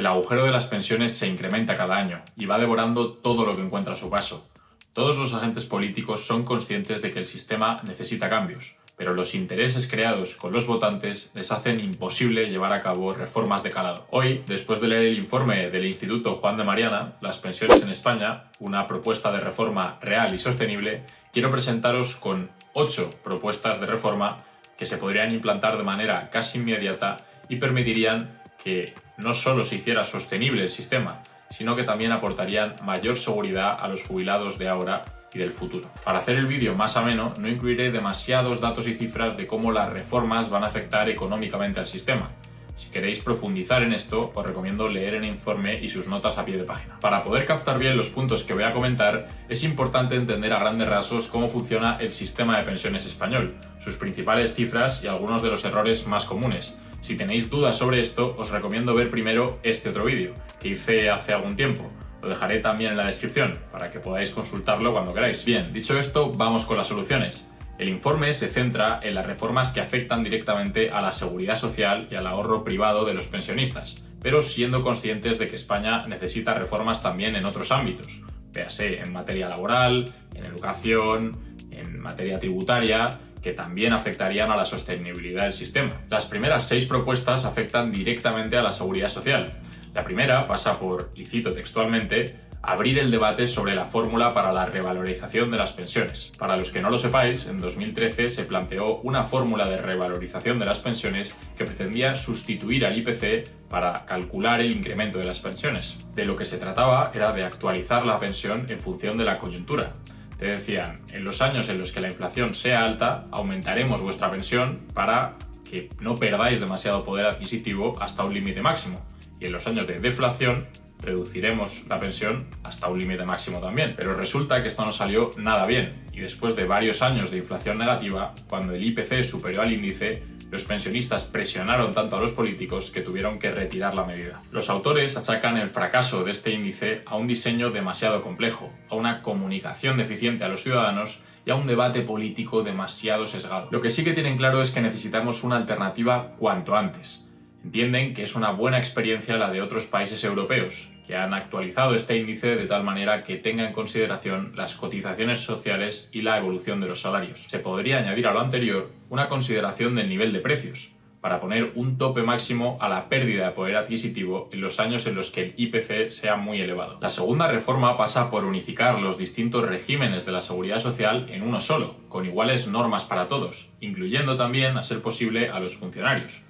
El agujero de las pensiones se incrementa cada año y va devorando todo lo que encuentra a su paso. Todos los agentes políticos son conscientes de que el sistema necesita cambios, pero los intereses creados con los votantes les hacen imposible llevar a cabo reformas de calado. Hoy, después de leer el informe del Instituto Juan de Mariana, Las pensiones en España, una propuesta de reforma real y sostenible, quiero presentaros con 8 propuestas de reforma que se podrían implantar de manera casi inmediata y permitirían que no solo se hiciera sostenible el sistema, sino que también aportarían mayor seguridad a los jubilados de ahora y del futuro. Para hacer el vídeo más ameno, no incluiré demasiados datos y cifras de cómo las reformas van a afectar económicamente al sistema. Si queréis profundizar en esto, os recomiendo leer el informe y sus notas a pie de página. Para poder captar bien los puntos que voy a comentar, es importante entender a grandes rasgos cómo funciona el sistema de pensiones español, sus principales cifras y algunos de los errores más comunes. Si tenéis dudas sobre esto, os recomiendo ver primero este otro vídeo, que hice hace algún tiempo. Lo dejaré también en la descripción, para que podáis consultarlo cuando queráis. Bien, dicho esto, vamos con las soluciones. El informe se centra en las reformas que afectan directamente a la seguridad social y al ahorro privado de los pensionistas, pero siendo conscientes de que España necesita reformas también en otros ámbitos, véase en materia laboral, en educación, en materia tributaria, que también afectarían a la sostenibilidad del sistema. Las primeras 6 propuestas afectan directamente a la seguridad social. La primera pasa por, y cito textualmente, abrir el debate sobre la fórmula para la revalorización de las pensiones. Para los que no lo sepáis, en 2013 se planteó una fórmula de revalorización de las pensiones que pretendía sustituir al IPC para calcular el incremento de las pensiones. De lo que se trataba era de actualizar la pensión en función de la coyuntura. Te decían, en los años en los que la inflación sea alta, aumentaremos vuestra pensión para que no perdáis demasiado poder adquisitivo hasta un límite máximo. Y en los años de deflación, reduciremos la pensión hasta un límite máximo también. Pero resulta que esto no salió nada bien. Y después de varios años de inflación negativa, cuando el IPC superó al índice, los pensionistas presionaron tanto a los políticos que tuvieron que retirar la medida. Los autores achacan el fracaso de este índice a un diseño demasiado complejo, a una comunicación deficiente a los ciudadanos y a un debate político demasiado sesgado. Lo que sí que tienen claro es que necesitamos una alternativa cuanto antes. Entienden que es una buena experiencia la de otros países europeos, que han actualizado este índice de tal manera que tenga en consideración las cotizaciones sociales y la evolución de los salarios. Se podría añadir a lo anterior una consideración del nivel de precios, para poner un tope máximo a la pérdida de poder adquisitivo en los años en los que el IPC sea muy elevado. La segunda reforma pasa por unificar los distintos regímenes de la seguridad social en uno solo, con iguales normas para todos, incluyendo también, a ser posible, a los funcionarios.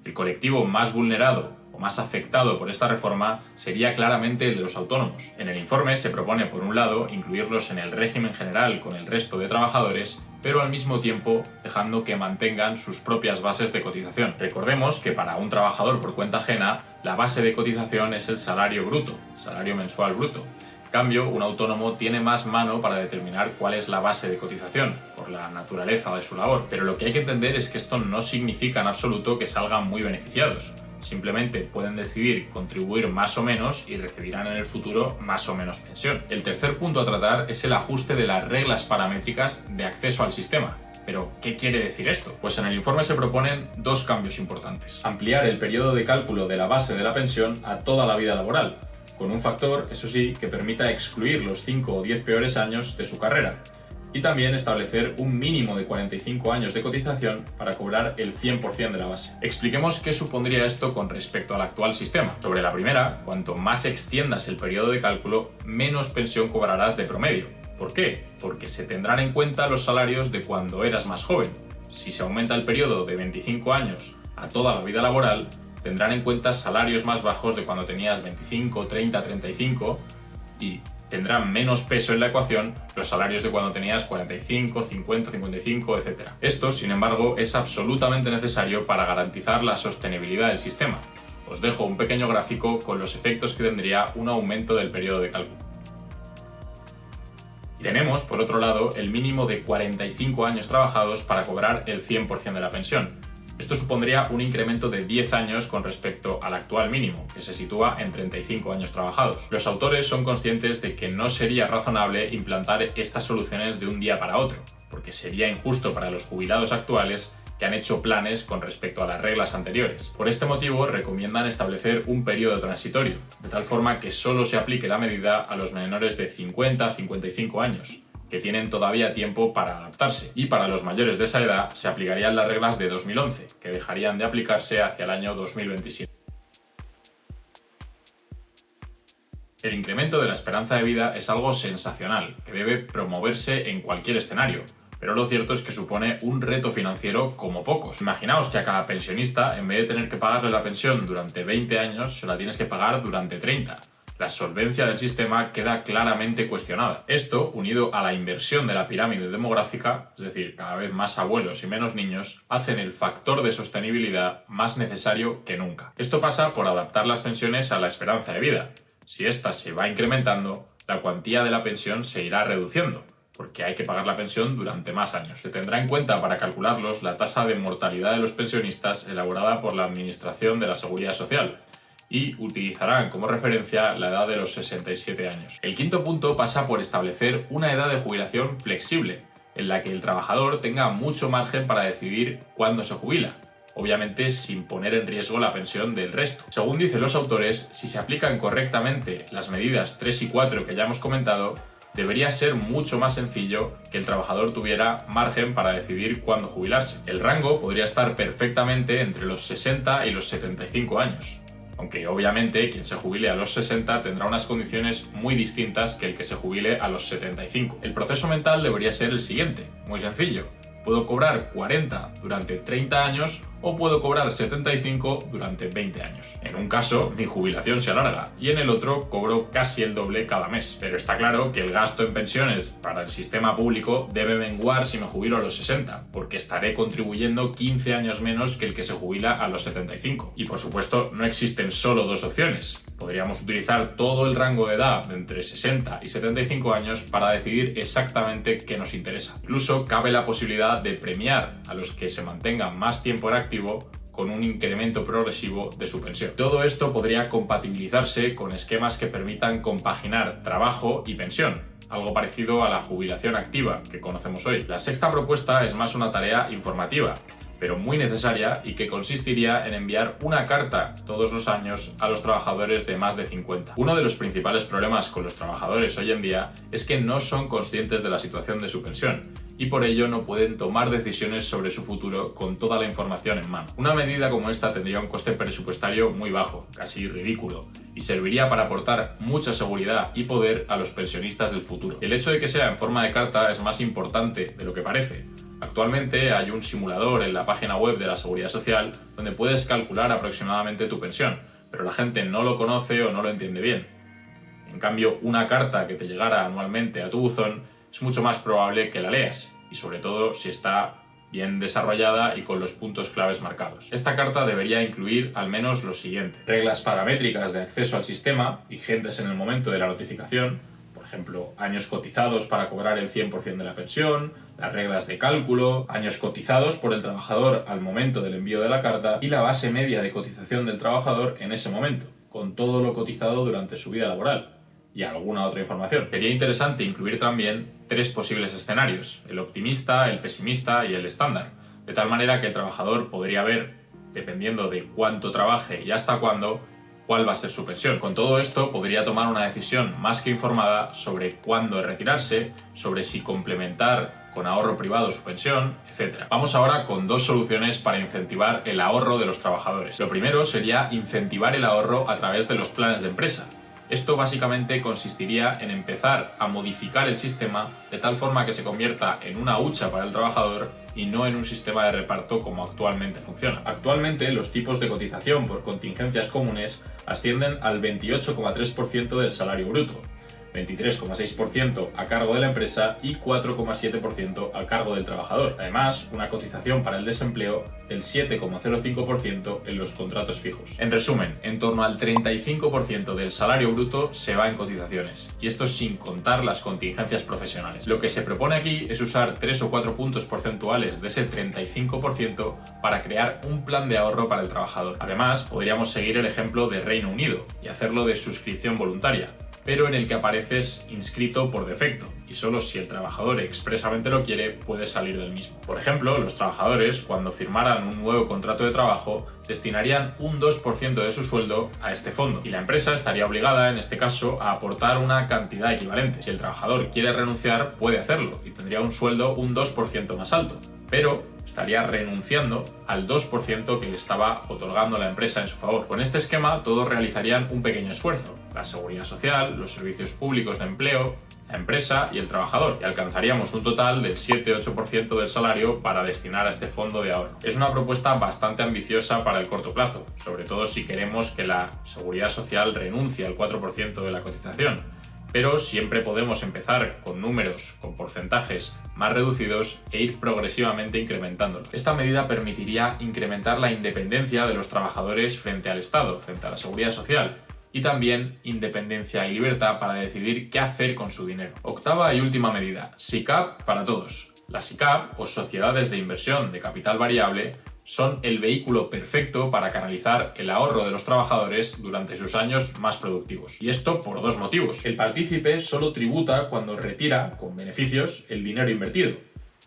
El colectivo más vulnerado o más afectado por esta reforma sería claramente el de los autónomos. En el informe se propone, por un lado, incluirlos en el régimen general con el resto de trabajadores, pero al mismo tiempo dejando que mantengan sus propias bases de cotización. Recordemos que para un trabajador por cuenta ajena, la base de cotización es el salario bruto, salario mensual bruto. En cambio, un autónomo tiene más mano para determinar cuál es la base de cotización, por la naturaleza de su labor. Pero lo que hay que entender es que esto no significa en absoluto que salgan muy beneficiados. Simplemente pueden decidir contribuir más o menos y recibirán en el futuro más o menos pensión. El tercer punto a tratar es el ajuste de las reglas paramétricas de acceso al sistema. ¿Pero qué quiere decir esto? Pues en el informe se proponen 2 cambios importantes. Ampliar el periodo de cálculo de la base de la pensión a toda la vida laboral, con un factor, eso sí, que permita excluir los 5 o 10 peores años de su carrera. Y también establecer un mínimo de 45 años de cotización para cobrar el 100% de la base. Expliquemos qué supondría esto con respecto al actual sistema. Sobre la primera, cuanto más extiendas el periodo de cálculo, menos pensión cobrarás de promedio. ¿Por qué? Porque se tendrán en cuenta los salarios de cuando eras más joven. Si se aumenta el periodo de 25 años a toda la vida laboral, tendrán en cuenta salarios más bajos de cuando tenías 25, 30, 35 y tendrán menos peso en la ecuación los salarios de cuando tenías 45, 50, 55, etc. Esto, sin embargo, es absolutamente necesario para garantizar la sostenibilidad del sistema. Os dejo un pequeño gráfico con los efectos que tendría un aumento del periodo de cálculo. Tenemos, por otro lado, el mínimo de 45 años trabajados para cobrar el 100% de la pensión. Esto supondría un incremento de 10 años con respecto al actual mínimo, que se sitúa en 35 años trabajados. Los autores son conscientes de que no sería razonable implantar estas soluciones de un día para otro, porque sería injusto para los jubilados actuales que han hecho planes con respecto a las reglas anteriores. Por este motivo, recomiendan establecer un periodo transitorio, de tal forma que solo se aplique la medida a los menores de 50 a 55 años, que tienen todavía tiempo para adaptarse, y para los mayores de esa edad se aplicarían las reglas de 2011, que dejarían de aplicarse hacia el año 2027. El incremento de la esperanza de vida es algo sensacional, que debe promoverse en cualquier escenario, pero lo cierto es que supone un reto financiero como pocos. Imaginaos que a cada pensionista, en vez de tener que pagarle la pensión durante 20 años, se la tienes que pagar durante 30. La solvencia del sistema queda claramente cuestionada. Esto, unido a la inversión de la pirámide demográfica, es decir, cada vez más abuelos y menos niños, hacen el factor de sostenibilidad más necesario que nunca. Esto pasa por adaptar las pensiones a la esperanza de vida. Si ésta se va incrementando, la cuantía de la pensión se irá reduciendo, porque hay que pagar la pensión durante más años. Se tendrá en cuenta para calcularlos la tasa de mortalidad de los pensionistas elaborada por la Administración de la Seguridad Social, y utilizarán como referencia la edad de los 67 años. El quinto punto pasa por establecer una edad de jubilación flexible, en la que el trabajador tenga mucho margen para decidir cuándo se jubila, obviamente sin poner en riesgo la pensión del resto. Según dicen los autores, si se aplican correctamente las medidas 3 y 4 que ya hemos comentado, debería ser mucho más sencillo que el trabajador tuviera margen para decidir cuándo jubilarse. El rango podría estar perfectamente entre los 60 y los 75 años. Aunque obviamente quien se jubile a los 60 tendrá unas condiciones muy distintas que el que se jubile a los 75. El proceso mental debería ser el siguiente, muy sencillo. Puedo cobrar 40 durante 30 años o puedo cobrar 75 durante 20 años. En un caso, mi jubilación se alarga y en el otro cobro casi el doble cada mes. Pero está claro que el gasto en pensiones para el sistema público debe menguar si me jubilo a los 60, porque estaré contribuyendo 15 años menos que el que se jubila a los 75. Y por supuesto, no existen solo dos opciones. Podríamos utilizar todo el rango de edad de entre 60 y 75 años para decidir exactamente qué nos interesa. Incluso cabe la posibilidad de premiar a los que se mantengan más tiempo en activo con un incremento progresivo de su pensión. Todo esto podría compatibilizarse con esquemas que permitan compaginar trabajo y pensión, algo parecido a la jubilación activa que conocemos hoy. La sexta propuesta es más una tarea informativa, pero muy necesaria, y que consistiría en enviar una carta todos los años a los trabajadores de más de 50. Uno de los principales problemas con los trabajadores hoy en día es que no son conscientes de la situación de su pensión, y por ello no pueden tomar decisiones sobre su futuro con toda la información en mano. Una medida como esta tendría un coste presupuestario muy bajo, casi ridículo, y serviría para aportar mucha seguridad y poder a los pensionistas del futuro. El hecho de que sea en forma de carta es más importante de lo que parece. Actualmente hay un simulador en la página web de la Seguridad Social donde puedes calcular aproximadamente tu pensión, pero la gente no lo conoce o no lo entiende bien. En cambio, una carta que te llegara anualmente a tu buzón es mucho más probable que la leas, y sobre todo si está bien desarrollada y con los puntos claves marcados. Esta carta debería incluir al menos lo siguiente: reglas paramétricas de acceso al sistema, vigentes en el momento de la notificación, por ejemplo, años cotizados para cobrar el 100% de la pensión, las reglas de cálculo, años cotizados por el trabajador al momento del envío de la carta y la base media de cotización del trabajador en ese momento, con todo lo cotizado durante su vida laboral, y alguna otra información. Sería interesante incluir también 3 posibles escenarios: el optimista, el pesimista y el estándar, de tal manera que el trabajador podría ver, dependiendo de cuánto trabaje y hasta cuándo, cuál va a ser su pensión. Con todo esto podría tomar una decisión más que informada sobre cuándo retirarse, sobre si complementar con ahorro privado su pensión, etc. Vamos ahora con 2 soluciones para incentivar el ahorro de los trabajadores. Lo primero sería incentivar el ahorro a través de los planes de empresa. Esto básicamente consistiría en empezar a modificar el sistema de tal forma que se convierta en una hucha para el trabajador y no en un sistema de reparto como actualmente funciona. Actualmente los tipos de cotización por contingencias comunes ascienden al 28,3% del salario bruto, 23,6% a cargo de la empresa y 4,7% a cargo del trabajador. Además, una cotización para el desempleo del 7,05% en los contratos fijos. En resumen, en torno al 35% del salario bruto se va en cotizaciones, y esto sin contar las contingencias profesionales. Lo que se propone aquí es usar 3 o 4 puntos porcentuales de ese 35% para crear un plan de ahorro para el trabajador. Además, podríamos seguir el ejemplo de Reino Unido y hacerlo de suscripción voluntaria, pero en el que apareces inscrito por defecto, y solo si el trabajador expresamente lo quiere puedes salir del mismo. Por ejemplo, los trabajadores, cuando firmaran un nuevo contrato de trabajo, destinarían un 2% de su sueldo a este fondo, y la empresa estaría obligada, en este caso, a aportar una cantidad equivalente. Si el trabajador quiere renunciar, puede hacerlo, y tendría un sueldo un 2% más alto, pero estaría renunciando al 2% que le estaba otorgando la empresa en su favor. Con este esquema, todos realizarían un pequeño esfuerzo: la seguridad social, los servicios públicos de empleo, la empresa y el trabajador, y alcanzaríamos un total del 7-8% del salario para destinar a este fondo de ahorro. Es una propuesta bastante ambiciosa para el corto plazo, sobre todo si queremos que la seguridad social renuncie al 4% de la cotización, pero siempre podemos empezar con números, con porcentajes más reducidos e ir progresivamente incrementándolo. Esta medida permitiría incrementar la independencia de los trabajadores frente al Estado, frente a la seguridad social, y también independencia y libertad para decidir qué hacer con su dinero. Octava y última medida: SICAV para todos. Las SICAV, o sociedades de inversión de capital variable, son el vehículo perfecto para canalizar el ahorro de los trabajadores durante sus años más productivos. Y esto por dos motivos. El partícipe solo tributa cuando retira, con beneficios, el dinero invertido.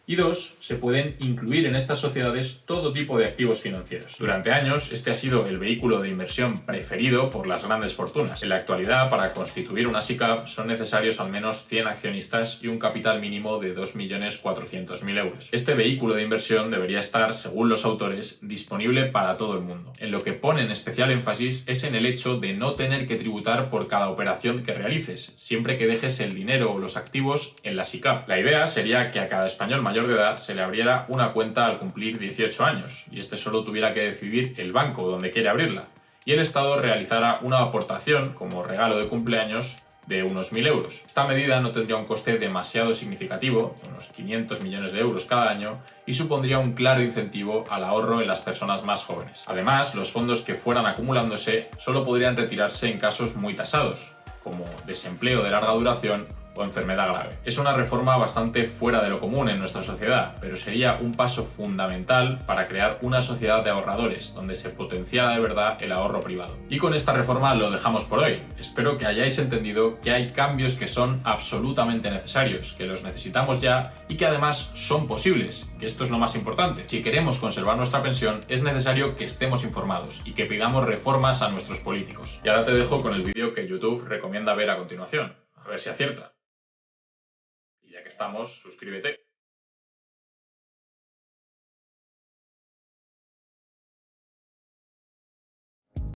Y dos, se pueden incluir en estas sociedades todo tipo de activos financieros. Durante años, este ha sido el vehículo de inversión preferido por las grandes fortunas. En la actualidad, para constituir una SICAV son necesarios al menos 100 accionistas y un capital mínimo de 2.400.000 euros. Este vehículo de inversión debería estar, según los autores, disponible para todo el mundo. En lo que ponen especial énfasis es en el hecho de no tener que tributar por cada operación que realices, siempre que dejes el dinero o los activos en la SICAV. La idea sería que a cada español mayor de edad se le abriera una cuenta al cumplir 18 años, y este solo tuviera que decidir el banco donde quiere abrirla, y el Estado realizara una aportación como regalo de cumpleaños de unos 1.000 euros. Esta medida no tendría un coste demasiado significativo, de unos 500 millones de euros cada año, y supondría un claro incentivo al ahorro en las personas más jóvenes. Además, los fondos que fueran acumulándose solo podrían retirarse en casos muy tasados, como desempleo de larga duración o enfermedad grave. Es una reforma bastante fuera de lo común en nuestra sociedad, pero sería un paso fundamental para crear una sociedad de ahorradores, donde se potenciara de verdad el ahorro privado. Y con esta reforma lo dejamos por hoy. Espero que hayáis entendido que hay cambios que son absolutamente necesarios, que los necesitamos ya y que además son posibles, que esto es lo más importante. Si queremos conservar nuestra pensión, es necesario que estemos informados y que pidamos reformas a nuestros políticos. Y ahora te dejo con el vídeo que YouTube recomienda ver a continuación. A ver si acierta. Y ya que estamos, suscríbete.